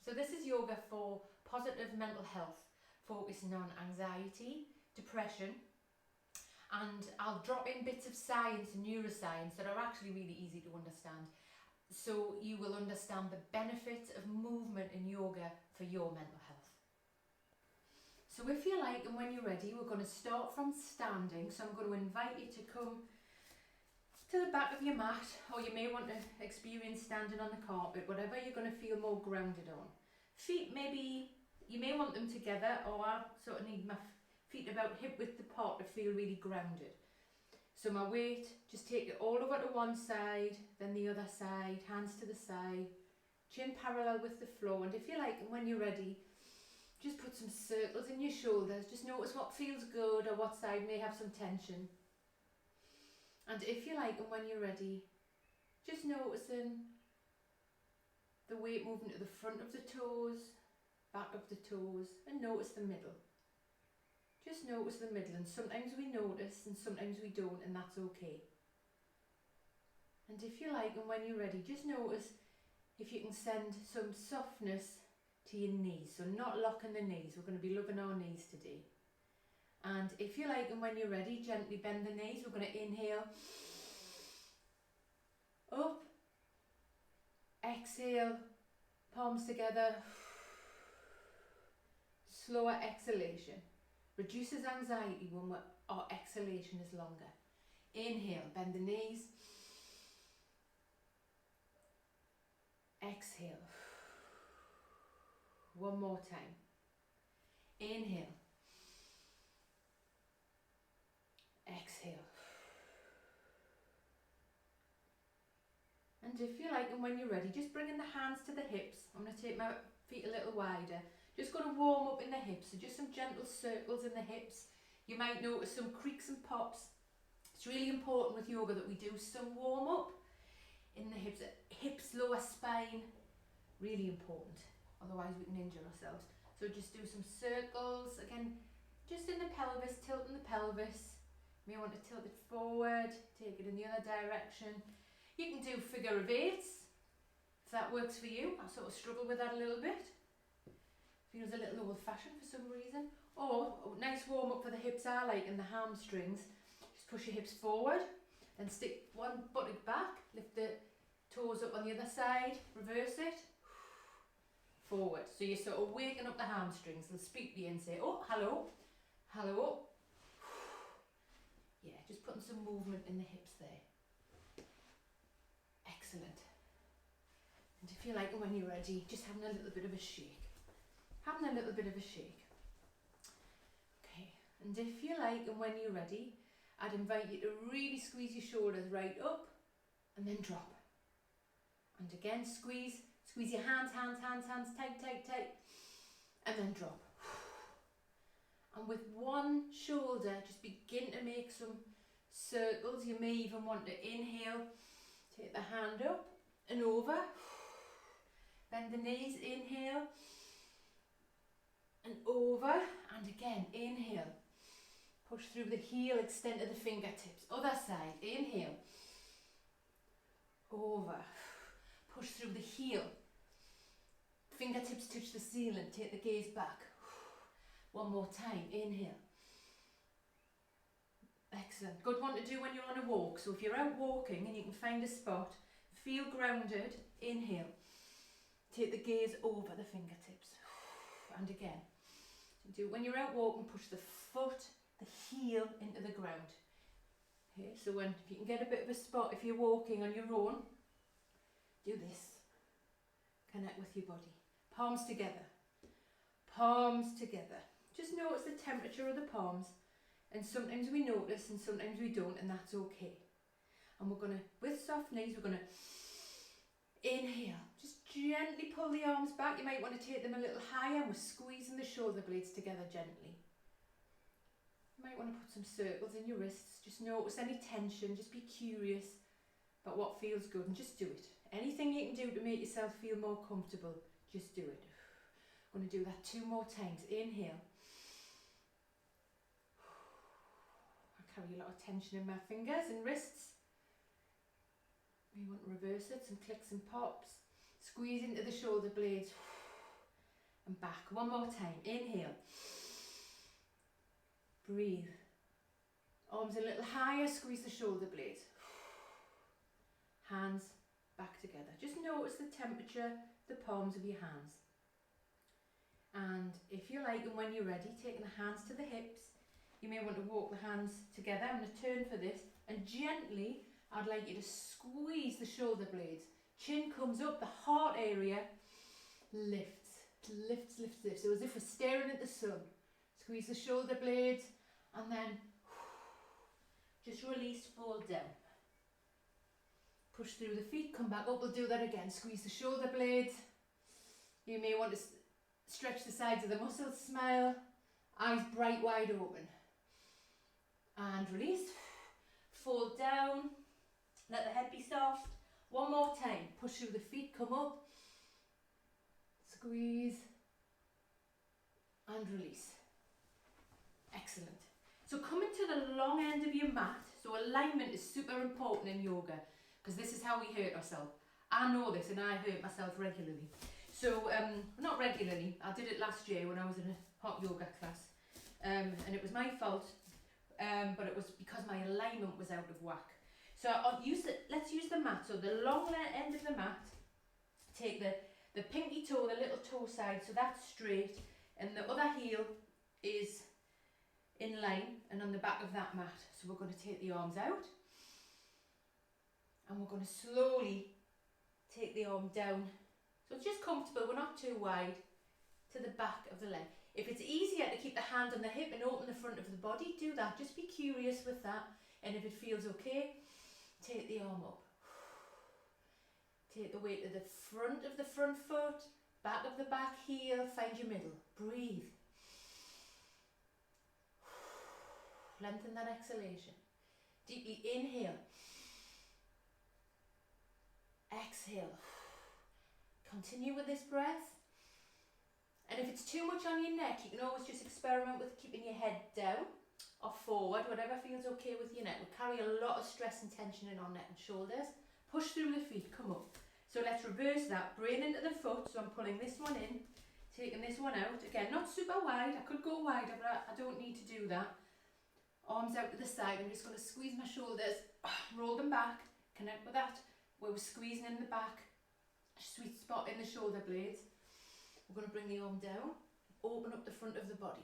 So this is yoga for positive mental health, focusing on anxiety, depression, and I'll drop in bits of science and neuroscience that are actually really easy to understand, so you will understand the benefits of movement in yoga for your mental health. So if you like and when you're ready, we're going to start from standing. So I'm going to invite you to come to the back of your mat, or you may want to experience standing on the carpet, whatever you're going to feel more grounded on. Feet, maybe you may want them together, or I sort of need my feet about hip width apart to feel really grounded. So my weight, just take it all over to one side, then the other side, hands to the side, chin parallel with the floor. And if you like and when you're ready, just put some circles in your shoulders. Just notice what feels good or what side may have some tension. And if you like and when you're ready, just noticing the weight moving to the front of the toes, back of the toes, and notice the middle. Just notice the middle, and sometimes we notice and sometimes we don't, and that's okay. And if you like and when you're ready, just notice if you can send some softness to your knees. So not locking the knees, we're going to be loving our knees today. And if you like and when you're ready, gently bend the knees. We're going to inhale, up, exhale, palms together, slower exhalation. Reduces anxiety when our exhalation is longer. Inhale, bend the knees. Exhale. One more time. Inhale. Exhale. And if you like and when you're ready, just bringing the hands to the hips. I'm going to take my feet a little wider. Just going to warm up in the hips, so just some gentle circles in the hips. You might notice some creaks and pops. It's really important with yoga that we do some warm up in the hips, lower spine, really important. Otherwise we can injure ourselves. So just do some circles, again, just in the pelvis, tilting the pelvis. You may want to tilt it forward, take it in the other direction. You can do figure of eights, if that works for you. I sort of struggle with that a little bit. Feels a little old-fashioned for some reason. Or a nice warm-up for the hips I like, and the hamstrings. Just push your hips forward, then stick one buttock back, lift the toes up on the other side, reverse it, forward. So you're sort of waking up the hamstrings. They'll speak to you and say, oh, hello, hello. Yeah, just putting some movement in the hips there. Excellent. And if you like, when you're ready, just having a little bit of a shake. Having a little bit of a shake. Okay, and if you like and when you're ready, I'd invite you to really squeeze your shoulders right up and then drop. And again, squeeze your hands, tight, and then drop. And with one shoulder, just begin to make some circles. You may even want to inhale, take the hand up and over, bend the knees, inhale, and over, and again, inhale. Push through the heel, extend to the fingertips. Other side, inhale. Over. Push through the heel. Fingertips touch the ceiling, take the gaze back. One more time, inhale. Excellent. Good one to do when you're on a walk. So if you're out walking and you can find a spot, feel grounded, inhale. Take the gaze over the fingertips. And again. Do when you're out walking, push the foot, the heel into the ground. Okay, so if you can get a bit of a spot, if you're walking on your own, do this. Connect with your body. Palms together. Palms together. Just notice the temperature of the palms, and sometimes we notice and sometimes we don't, and that's okay. And we're going to, with soft knees, we're going to inhale. Just gently pull the arms back. You might want to take them a little higher, and we're squeezing the shoulder blades together gently. You might want to put some circles in your wrists. Just notice any tension. Just be curious about what feels good and just do it. Anything you can do to make yourself feel more comfortable, just do it. I'm going to do that 2 more times. Inhale. I carry a lot of tension in my fingers and wrists. We want to reverse it, some clicks and pops. Squeeze into the shoulder blades. and back. One more time. Inhale. Breathe. Arms a little higher, squeeze the shoulder blades. Hands back together. Just notice the temperature, the palms of your hands. And if you like, and when you're ready, taking the hands to the hips, you may want to walk the hands together. I'm going to turn for this, and gently, I'd like you to squeeze the shoulder blades. Chin comes up, the heart area lifts, lifts, lifts, lifts. So as if we're staring at the sun. Squeeze the shoulder blades, and then just release, fall down. Push through the feet, come back up. We'll do that again. Squeeze the shoulder blades. You may want to stretch the sides of the muscles, smile, eyes bright wide open. And release. Fall down. Let the head be soft. One more time. Push through the feet, come up. Squeeze. And release. Excellent. So coming to the long end of your mat. So alignment is super important in yoga, because this is how we hurt ourselves. I know this, and I hurt myself regularly. So, not regularly, I did it last year when I was in a hot yoga class, and it was my fault, but it was because my alignment was out of whack. So let's use the mat. So the long end of the mat, take the pinky toe, the little toe side, so that's straight, and the other heel is in line and on the back of that mat. So we're going to take the arms out, and we're going to slowly take the arm down. So it's just comfortable, we're not too wide, to the back of the leg. If it's easier to keep the hand on the hip and open the front of the body, do that. Just be curious with that. And if it feels okay, take the arm up. Take the weight to the front of the front foot, back of the back heel, find your middle. Breathe. Lengthen that exhalation. Deeply inhale. Exhale. Continue with this breath. And if it's too much on your neck, you can always just experiment with keeping your head down or forward, whatever feels okay with your neck. We carry a lot of stress and tension in our neck and shoulders. Push through the feet, come up. So let's reverse that. Brain into the foot, so I'm pulling this one in, taking this one out. Again, not super wide. I could go wider, but I don't need to do that. Arms out to the side. I'm just going to squeeze my shoulders, roll them back, connect with that where we're squeezing in the back, sweet spot in the shoulder blades. We're going to bring the arm down, open up the front of the body.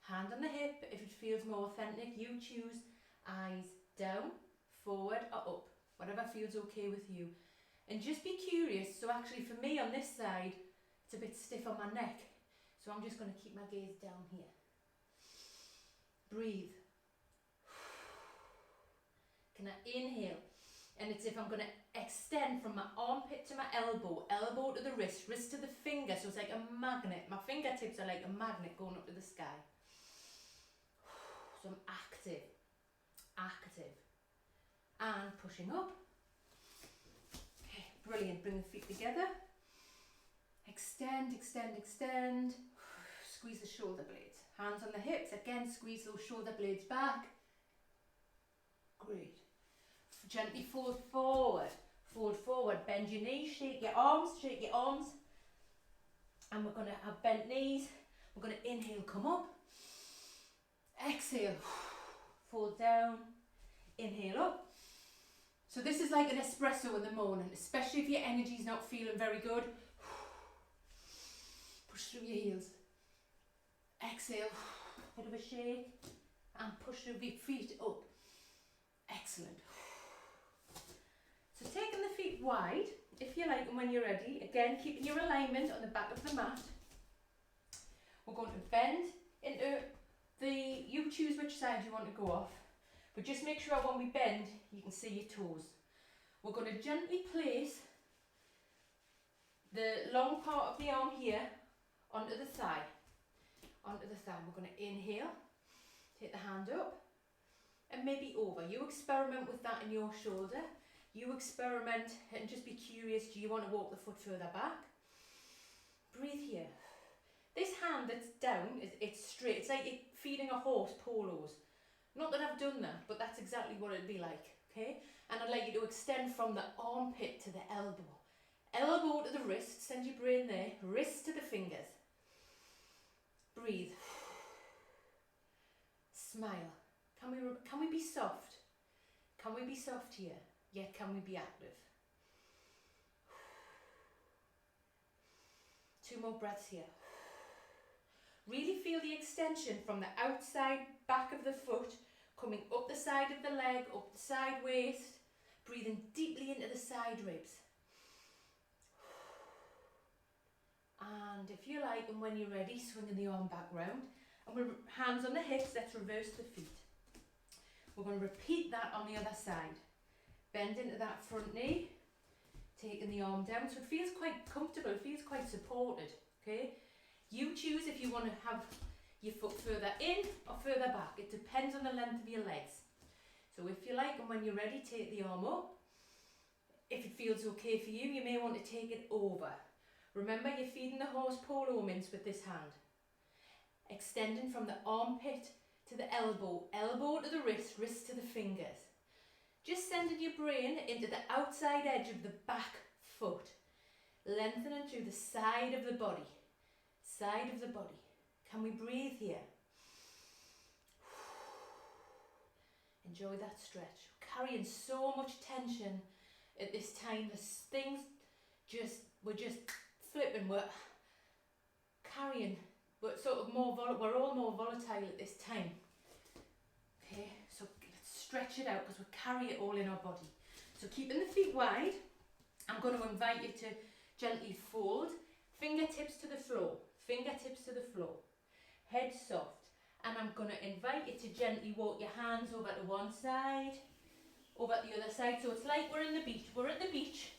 Hand on the hip, if it feels more authentic, you choose. Eyes down, forward or up, whatever feels okay with you. And just be curious. So actually for me on this side, it's a bit stiff on my neck. So I'm just going to keep my gaze down here. Breathe. Can I inhale? And it's if I'm going to extend from my armpit to my elbow, elbow to the wrist, wrist to the finger. So it's like a magnet. My fingertips are like a magnet going up to the sky. So I'm active, active. And pushing up. Okay, brilliant. Bring the feet together. Extend, extend, extend. Squeeze the shoulder blades. Hands on the hips. Again, squeeze those shoulder blades back. Great. Gently fold forward. Fold forward. Bend your knees. Shake your arms. Shake your arms. And we're going to have bent knees. We're going to inhale, come up. Exhale. Fold down. Inhale up. So this is like an espresso in the morning, especially if your energy's not feeling very good. Push through your heels. Exhale. Bit of a shake. And push through your feet up. Excellent. So taking the feet wide, if you like, and when you're ready, again, keeping your alignment on the back of the mat. We're going to bend into you choose which side you want to go off, but just make sure when we bend, you can see your toes. We're going to gently place the long part of the arm here onto the thigh. Onto the thigh. We're going to inhale, take the hand up, and maybe over. You experiment with that in your shoulder. You experiment and just be curious, do you want to walk the foot further back? Breathe here. This hand that's down, it's straight. It's like you're feeding a horse polos. Not that I've done that, but that's exactly what it'd be like, okay? And I'd like you to extend from the armpit to the elbow. Elbow to the wrist, send your brain there, wrist to the fingers. Breathe. Smile. Can we be soft? Can we be soft here? Yet can we be active? 2 more breaths here. Really feel the extension from the outside back of the foot, coming up the side of the leg, up the side waist, breathing deeply into the side ribs. And if you like, and when you're ready, swinging the arm back round. And we're hands on the hips, let's reverse the feet. We're going to repeat that on the other side. Bend into that front knee, taking the arm down so it feels quite comfortable, it feels quite supported, okay? You choose if you want to have your foot further in or further back. It depends on the length of your legs. So if you like, and when you're ready, take the arm up. If it feels okay for you, you may want to take it over. Remember, you're feeding the horse polo mince with this hand. Extending from the armpit to the elbow, elbow to the wrist, wrist to the fingers. Just sending your brain into the outside edge of the back foot. Lengthening through the side of the body. Side of the body. Can we breathe here? Enjoy that stretch. Carrying so much tension at this time. There's things we're just flipping. We're carrying. We're we're all more volatile at this time. Okay, so let's stretch it out because we carry it all in our body. So keeping the feet wide, I'm going to invite you to gently fold, fingertips to the floor, fingertips to the floor, head soft, and I'm going to invite you to gently walk your hands over to one side, over to the other side. So it's like we're at the beach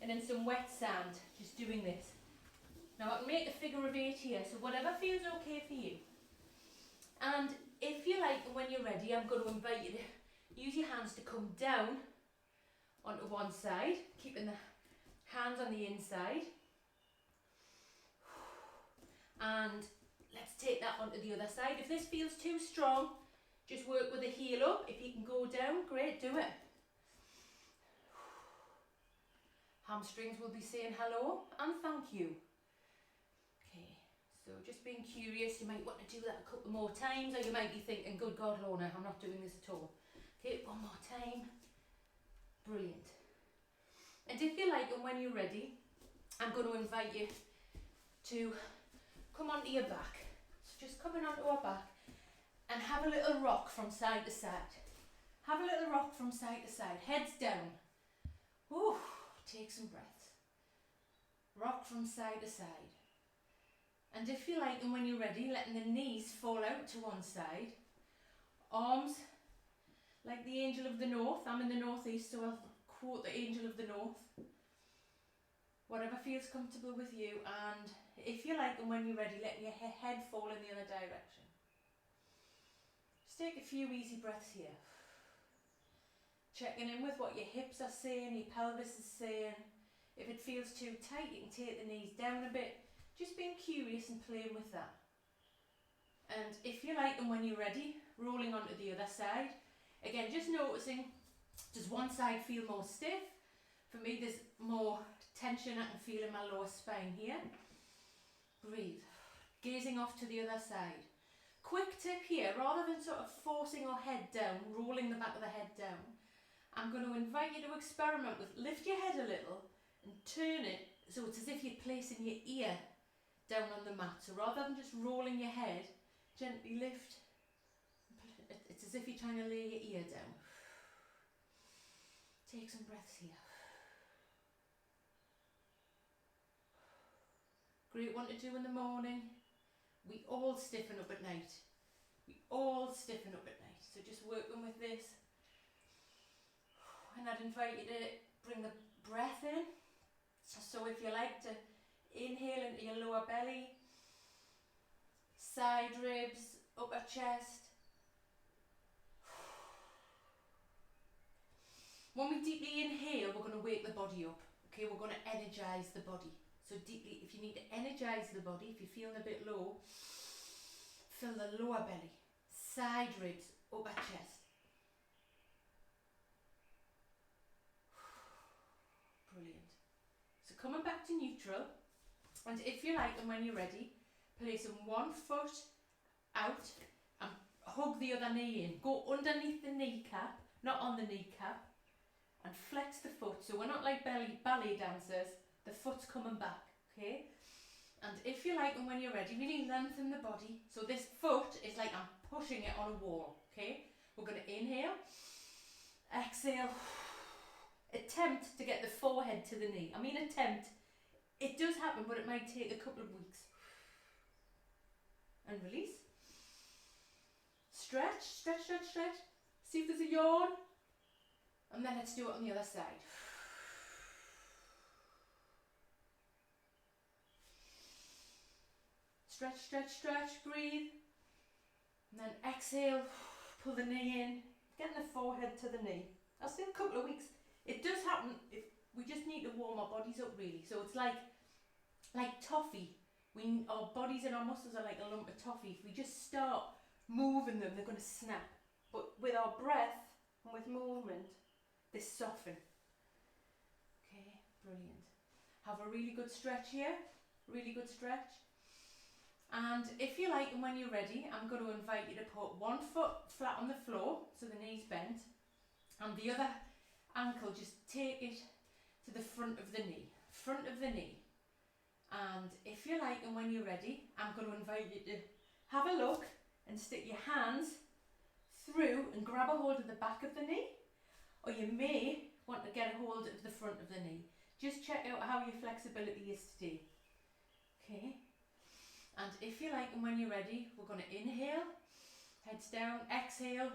and in some wet sand, just doing this. Now I can make a figure of 8 here, so whatever feels okay for you. And if you like, and when you're ready, I'm going to invite you to use your hands to come down onto one side, keeping the hands on the inside. And let's take that onto the other side. If this feels too strong, just work with the heel up. If you can go down, great, do it. Hamstrings will be saying hello and thank you. Okay, so just being curious, you might want to do that a couple more times, or you might be thinking, good God, Lorna, I'm not doing this at all. Okay, one more time. Brilliant. And if you like, and when you're ready, I'm going to invite you to come onto your back. So just coming onto our back and have a little rock from side to side. Have a little rock from side to side. Heads down. Ooh, take some breaths. Rock from side to side. And if you like, and when you're ready, letting the knees fall out to one side. Arms like the angel of the north. I'm in the northeast, so I'll quote the angel of the north. Whatever feels comfortable with you. And if you like, and when you're ready, letting your head fall in the other direction. Just take a few easy breaths here. Checking in with what your hips are saying, your pelvis is saying. If it feels too tight, you can take the knees down a bit. Just being curious and playing with that. And if you like, and when you're ready, rolling onto the other side. Again, just noticing, does one side feel more stiff? For me, there's more tension I can feel in my lower spine here. Breathe. Gazing off to the other side. Quick tip here, rather than sort of forcing our head down, rolling the back of the head down, I'm going to invite you to experiment with, lift your head a little and turn it so it's as if you're placing your ear down on the mat. So rather than just rolling your head, gently lift. It's as if you're trying to lay your ear down. Take some breaths here. Great one to do in the morning. We all stiffen up at night. We all stiffen up at night. So just working with this. And I'd invite you to bring the breath in. So if you like to inhale into your lower belly, side ribs, upper chest. When we deeply inhale, we're going to wake the body up. Okay, we're going to energize the body. So deeply, if you need to energize the body, if you're feeling a bit low, fill the lower belly, side ribs, upper chest. Brilliant. So coming back to neutral, and if you like, and when you're ready, placing one foot out and hug the other knee in. Go underneath the kneecap, not on the kneecap, and flex the foot. So we're not like ballet dancers, the foot's coming back, okay? And if you like, and when you're ready, really lengthen the body. So this foot is like I'm pushing it on a wall, okay? We're going to inhale, exhale, attempt to get the forehead to the knee. I mean attempt. It does happen, but it might take a couple of weeks. And release. Stretch, stretch, stretch, stretch. See if there's a yawn. And then let's do it on the other side. Stretch, stretch, stretch, breathe. And then exhale, pull the knee in, getting the forehead to the knee. I'll say a couple of weeks. It does happen, we just need to warm our bodies up really. So it's like toffee. Our bodies and our muscles are like a lump of toffee. If we just start moving them, they're going to snap. But with our breath and with movement, they soften. Okay, brilliant. Have a really good stretch here. Really good stretch. And if you like, and when you're ready, I'm going to invite you to put one foot flat on the floor, so the knee's bent, and the other ankle, just take it to the front of the knee. Front of the knee. And if you like, and when you're ready, I'm going to invite you to have a look and stick your hands through and grab a hold of the back of the knee, or you may want to get a hold of the front of the knee. Just check out how your flexibility is today. Okay. And if you like, and when you're ready, we're going to inhale, heads down, exhale,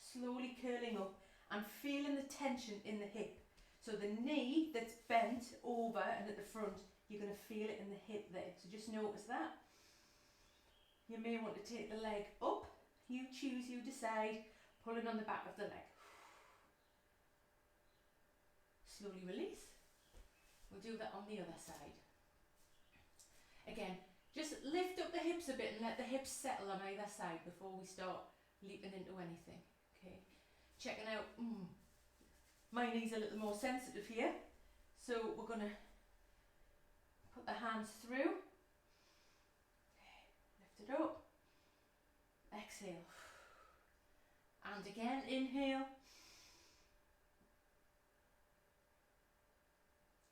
slowly curling up and feeling the tension in the hip. So the knee that's bent over and at the front, you're going to feel it in the hip there. So just notice that. You may want to take the leg up. You choose, you decide, pulling on the back of the leg. Slowly release. We'll do that on the other side. Again, just lift up the hips a bit and let the hips settle on either side before we start leaping into anything. Okay, checking out, my knee's a little more sensitive here. So we're going to put the hands through. Okay, lift it up. Exhale. And again, inhale.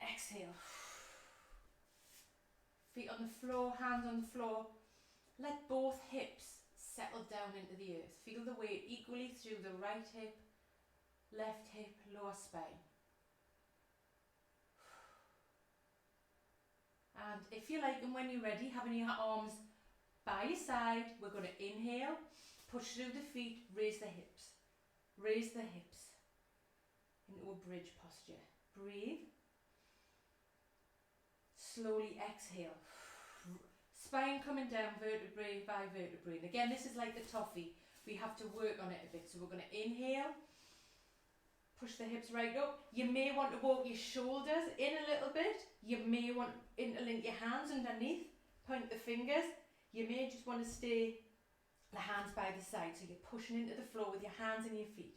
Exhale. Feet on the floor, hands on the floor. Let both hips settle down into the earth. Feel the weight equally through the right hip, left hip, lower spine. And if you like, and when you're ready, having your arms by your side, we're going to inhale, push through the feet, raise the hips. Raise the hips into a bridge posture. Breathe. Slowly exhale. Spine coming down, vertebrae by vertebrae. And again, this is like the toffee. We have to work on it a bit. So we're going to inhale, push the hips right up. You may want to walk your shoulders in a little bit. You may want to interlink your hands underneath, point the fingers. You may just want to stay the hands by the side. So you're pushing into the floor with your hands and your feet.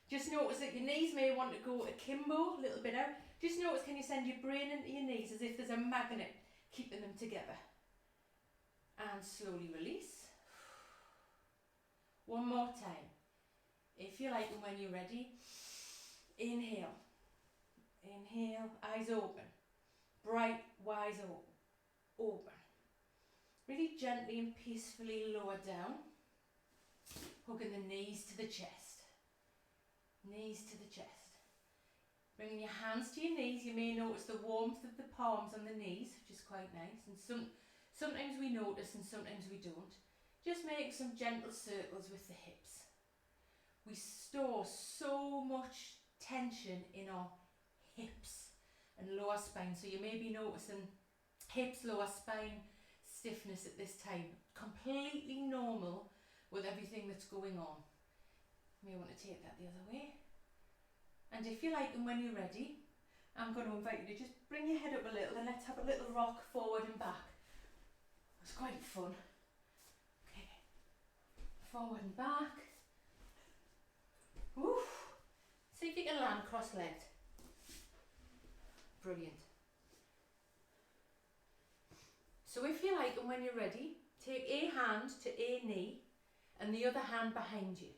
Just notice that your knees may want to go akimbo, a little bit out. Just notice, can you send your brain into your knees as if there's a magnet keeping them together. And slowly release. One more time. If you like, and when you're ready, inhale. Inhale, eyes open. Bright, wise open. Really gently and peacefully lower down. Hugging the knees to the chest. Knees to the chest. Bringing your hands to your knees, you may notice the warmth of the palms on the knees, which is quite nice. And sometimes we notice and sometimes we don't. Just make some gentle circles with the hips. We store so much tension in our hips and lower spine. So you may be noticing hips, lower spine stiffness at this time. Completely normal with everything that's going on. You may want to take that the other way. And if you like, and when you're ready, I'm going to invite you to just bring your head up a little and let's have a little rock forward and back. It's quite fun. Okay. Forward and back. Oof. See if you can land cross-legged. Brilliant. So if you like, and when you're ready, take a hand to a knee and the other hand behind you.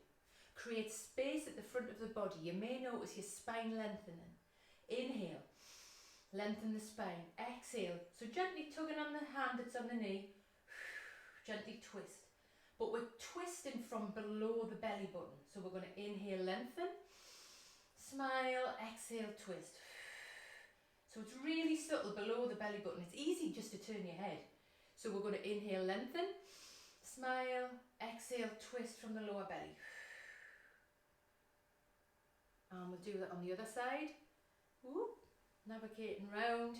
Create space at the front of the body. You may notice your spine lengthening. Inhale, lengthen the spine. Exhale, so gently tugging on the hand that's on the knee, gently twist. But we're twisting from below the belly button. So we're going to inhale, lengthen, smile, exhale, twist. So it's really subtle below the belly button. It's easy just to turn your head. So we're going to inhale, lengthen, smile, exhale, twist from the lower belly. And we'll do that on the other side. Whoop, navigating round,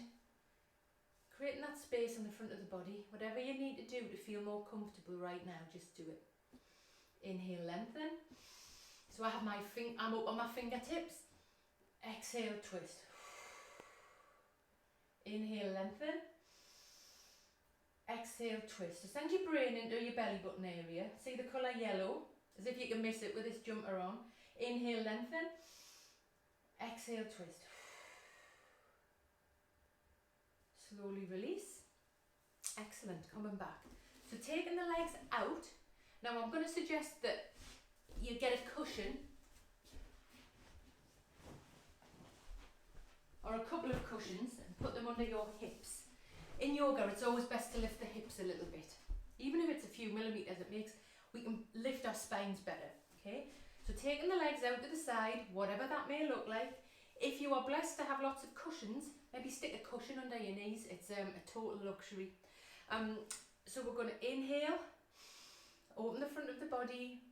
creating that space in the front of the body. Whatever you need to do to feel more comfortable right now, just do it. Inhale, lengthen. So I have I'm up on my fingertips. Exhale, twist. Inhale, lengthen. Exhale, twist. So send your brain into your belly button area. See the colour yellow, as if you can miss it with this jumper on. Inhale, lengthen. Exhale, twist. Slowly release. Excellent, coming back. So taking the legs out. Now I'm going to suggest that you get a cushion or a couple of cushions and put them under your hips. In yoga, it's always best to lift the hips a little bit. Even if it's a few millimetres, we can lift our spines better, okay? So taking the legs out to the side, whatever that may look like. If you are blessed to have lots of cushions, maybe stick a cushion under your knees. It's a total luxury. So we're going to inhale, open the front of the body,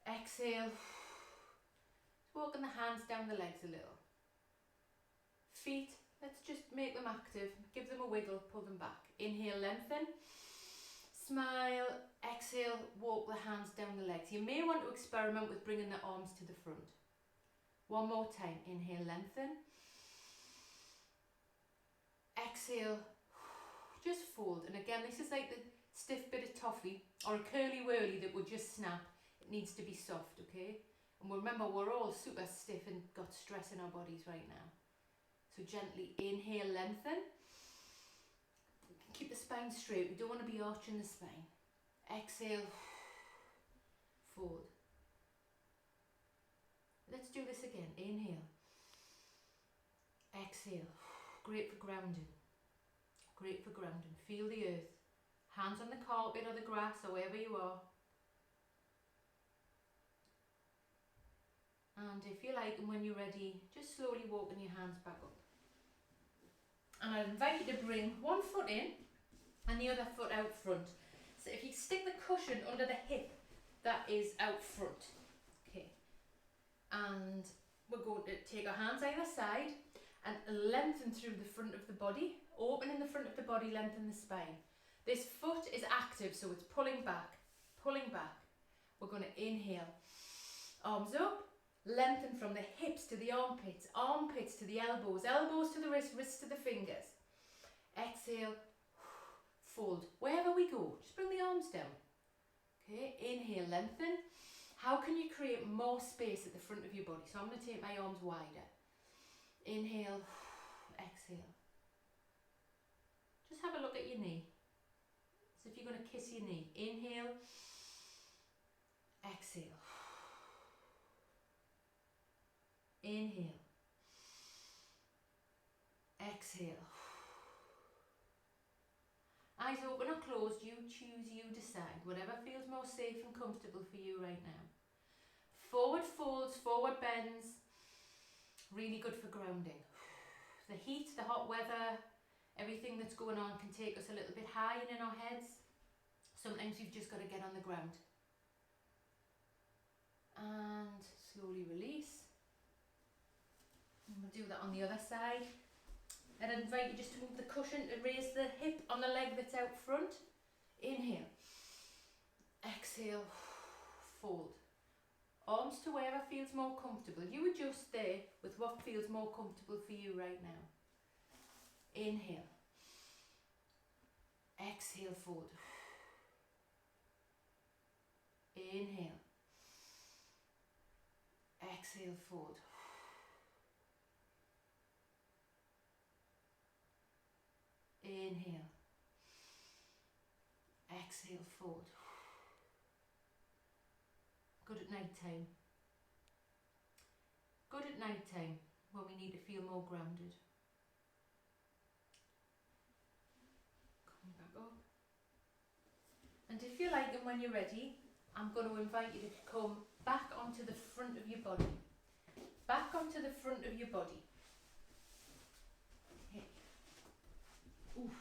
exhale, walking the hands down the legs a little. Feet, let's just make them active, give them a wiggle, pull them back. Inhale, lengthen, smile, exhale, walk the hands down the legs. You may want to experiment with bringing the arms to the front. One more time, inhale, lengthen, exhale, just fold. And again, this is like the stiff bit of toffee or a curly whirly that would just snap. It needs to be soft, okay? And remember, we're all super stiff and got stress in our bodies right now. So gently inhale, lengthen. Keep the spine straight. We don't want to be arching the spine. Exhale, fold. Let's do this again. Inhale. Exhale. Great for grounding. Great for grounding. Feel the earth. Hands on the carpet or the grass or wherever you are. And if you like, and when you're ready, just slowly walking your hands back up. And I invite you to bring one foot in and the other foot out front. So if you stick the cushion under the hip, that is out front. Okay. And we're going to take our hands either side and lengthen through the front of the body. Open in the front of the body, lengthen the spine. This foot is active, so it's pulling back, pulling back. We're going to inhale. Arms up. Lengthen from the hips to the armpits, armpits to the elbows, elbows to the wrists, wrists to the fingers. Exhale, fold. Wherever we go, just bring the arms down. Okay, inhale, lengthen. How can you create more space at the front of your body? So I'm going to take my arms wider. Inhale, exhale. Just have a look at your knee. So if you're going to kiss your knee, inhale, exhale. Inhale, exhale. Eyes open or closed, you choose, you decide. Whatever feels more safe and comfortable for you right now. Forward folds, forward bends. Really good for grounding. The heat, the hot weather, everything that's going on can take us a little bit high in our heads. Sometimes you've just got to get on the ground. And slowly release. And we'll do that on the other side. And I invite you just to move the cushion to raise the hip on the leg that's out front. Inhale. Exhale. Fold. Arms to wherever feels more comfortable. You adjust there with what feels more comfortable for you right now. Inhale. Exhale, fold. Inhale. Exhale, fold. Inhale. Exhale, forward. Good at night time. Good at night time when we need to feel more grounded. Coming back up. And if you like and when you're ready, I'm going to invite you to come back onto the front of your body. Back onto the front of your body. Okay. Oof.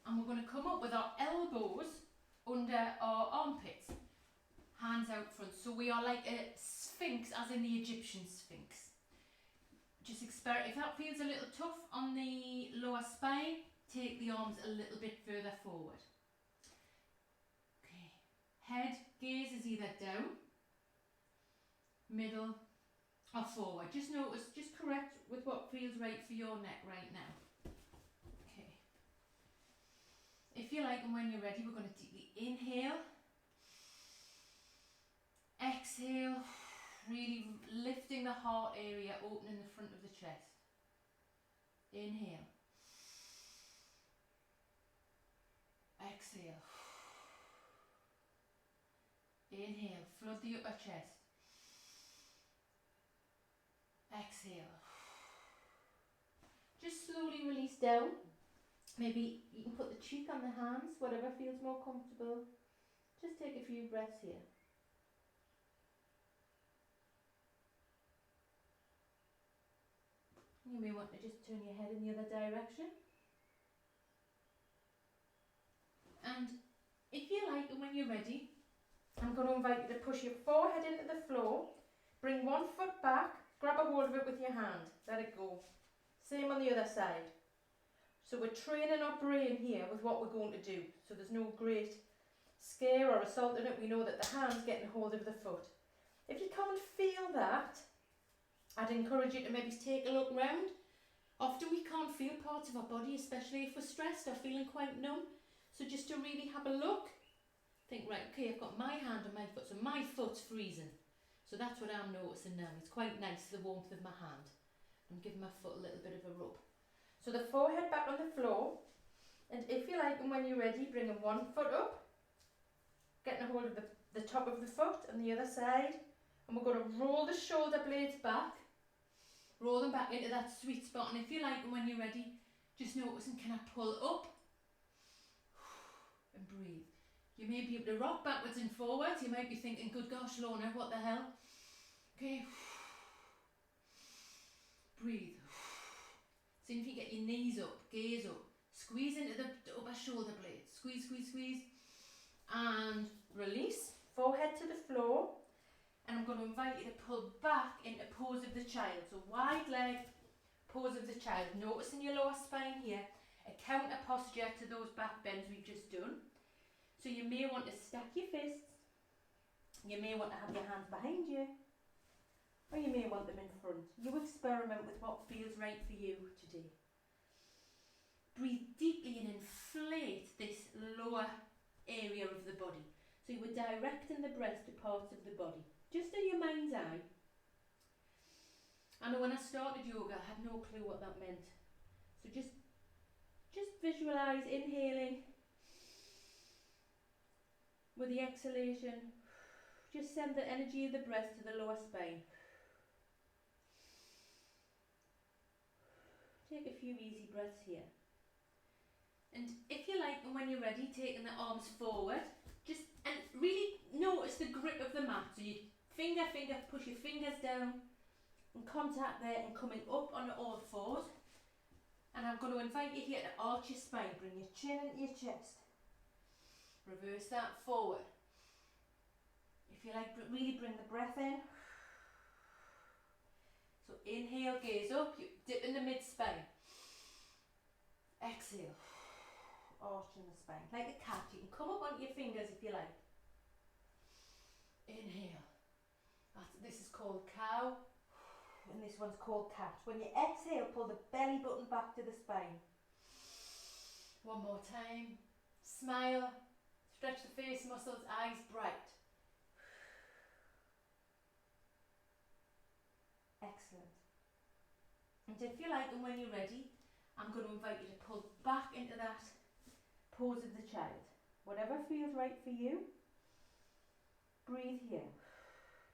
And we're going to come up with our elbows under our armpits. Hands out front. So we are like a sphinx, as in the Egyptian sphinx. Just experiment. If that feels a little tough on the lower spine, take the arms a little bit further forward. Okay. Head gaze is either down, middle, or forward. Just notice, just correct with what feels right for your neck right now. Okay. If you like and when you're ready, we're going to deeply inhale. Exhale, really lifting the heart area, opening the front of the chest. Inhale. Exhale. Inhale, flood the upper chest. Exhale. Just slowly release down. Maybe you can put the cheek on the hands, whatever feels more comfortable. Just take a few breaths here. You may want to just turn your head in the other direction. And if you like and when you're ready, I'm going to invite you to push your forehead into the floor, bring one foot back, grab a hold of it with your hand, let it go. Same on the other side. So we're training our brain here with what we're going to do. So there's no great scare or assault in it. We know that the hand's getting hold of the foot. If you can't feel that, I'd encourage you to maybe take a look round. Often we can't feel parts of our body, especially if we're stressed or feeling quite numb. So just to really have a look, think, right, okay, I've got my hand on my foot, so my foot's freezing. So that's what I'm noticing now. It's quite nice, the warmth of my hand. I'm giving my foot a little bit of a rub. So the forehead back on the floor, and if you like and when you're ready, bringing one foot up, getting a hold of the top of the foot and the other side, and we're going to roll the shoulder blades back. Roll them back into that sweet spot, and if you like and when you're ready, just noticing, can I pull up and breathe. You may be able to rock backwards and forwards. You might be thinking, good gosh, Lorna, what the hell? Okay. Breathe. See if you get your knees up, gaze up, squeeze into the upper shoulder blades. Squeeze, squeeze, squeeze, and release. Forehead to the floor. And I'm going to invite you to pull back into pose of the child. So wide leg, pose of the child. Noticing your lower spine here. A counter posture to those back bends we've just done. So you may want to stack your fists. You may want to have your hands behind you. Or you may want them in front. You experiment with what feels right for you today. Breathe deeply and inflate this lower area of the body. So you were directing the breath to parts of the body. Just in your mind's eye. I know when I started yoga, I had no clue what that meant. So just visualise inhaling with the exhalation. Just send the energy of the breath to the lower spine. Take a few easy breaths here. And if you like, and when you're ready, taking the arms forward, and really notice the grip of the mat. So you finger, push your fingers down, and contact there, and coming up on all fours. And I'm going to invite you here to arch your spine. Bring your chin into your chest. Reverse that forward. If you like, really bring the breath in. So inhale, gaze up, you dip in the mid-spine. Exhale, arching the spine. Like a cat, you can come up onto your fingers if you like. Inhale. This is called cow, and this one's called cat. When you exhale, pull the belly button back to the spine. One more time. Smile, stretch the face muscles, eyes bright. Excellent. And if you like, and when you're ready, I'm going to invite you to pull back into that pose of the child. Whatever feels right for you. Breathe here.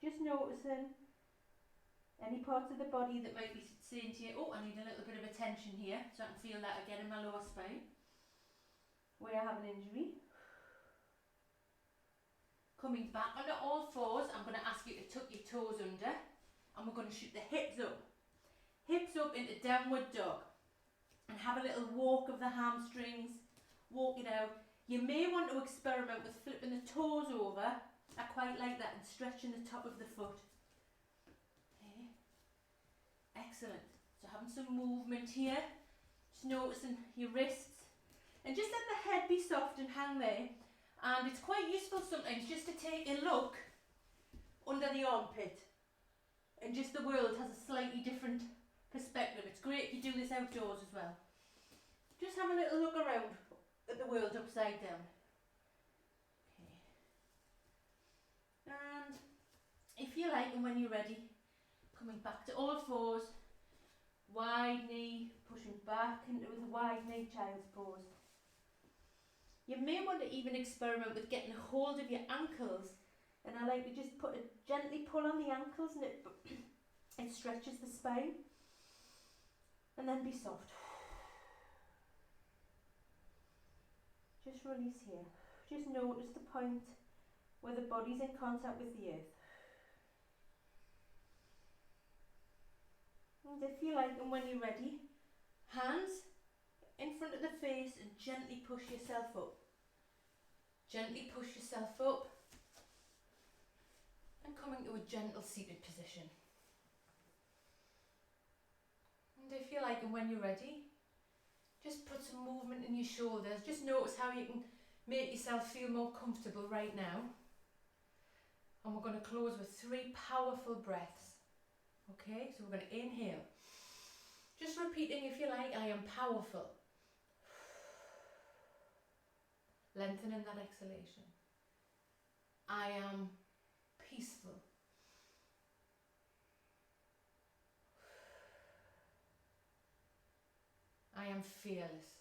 Just noticing any parts of the body that might be saying to you, oh, I need a little bit of attention here, so I can feel that again in my lower spine, where I have an injury. Coming back onto all fours, I'm going to ask you to tuck your toes under, and we're going to shoot the hips up. Hips up into downward dog. And have a little walk of the hamstrings, walk it out. You may want to experiment with flipping the toes over. I quite like that, and stretching the top of the foot. Okay. Excellent. So having some movement here, just noticing your wrists, and just let the head be soft and hang there. And it's quite useful sometimes just to take a look under the armpit, and just the world has a slightly different perspective. It's great if you do this outdoors as well. Just have a little look around at the world upside down. Okay. And if you like, and when you're ready, coming back to all fours, wide knee, pushing back into the wide knee, child's pose. You may want to even experiment with getting a hold of your ankles, and I like to just gently pull on the ankles, and it stretches the spine. And then be soft. Just release here. Just notice the point where the body's in contact with the earth. And if you like, and when you're ready, hands in front of the face and gently push yourself up. Gently push yourself up and coming to a gentle seated position. And if you like, and when you're ready, just put some movement in your shoulders. Just notice how you can make yourself feel more comfortable right now. And we're going to close with 3 powerful breaths. Okay, so we're going to inhale. Just repeating, if you like, I am powerful. Lengthening that exhalation. I am peaceful. I am fearless.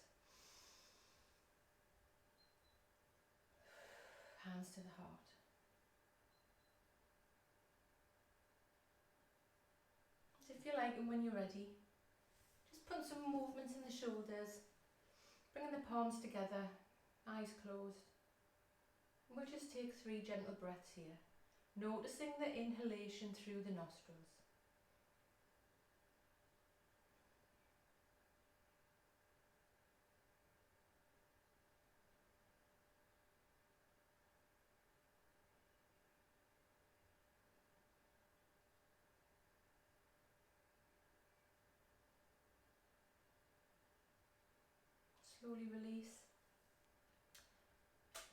Hands to the heart. So if you like, and when you're ready, just put some movements in the shoulders, bringing the palms together, eyes closed. And we'll just take 3 gentle breaths here, noticing the inhalation through the nostrils. Slowly release.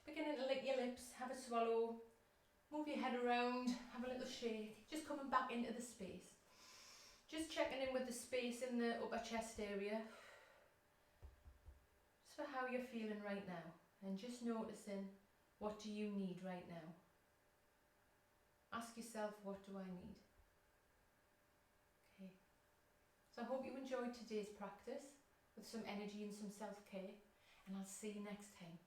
Beginning to lick your lips, have a swallow, move your head around, have a little shake, just coming back into the space. Just checking in with the space in the upper chest area, just for how you're feeling right now, and just noticing, what do you need right now? Ask yourself, what do I need? Okay. So I hope you enjoyed today's practice with some energy and some self-care, and I'll see you next time.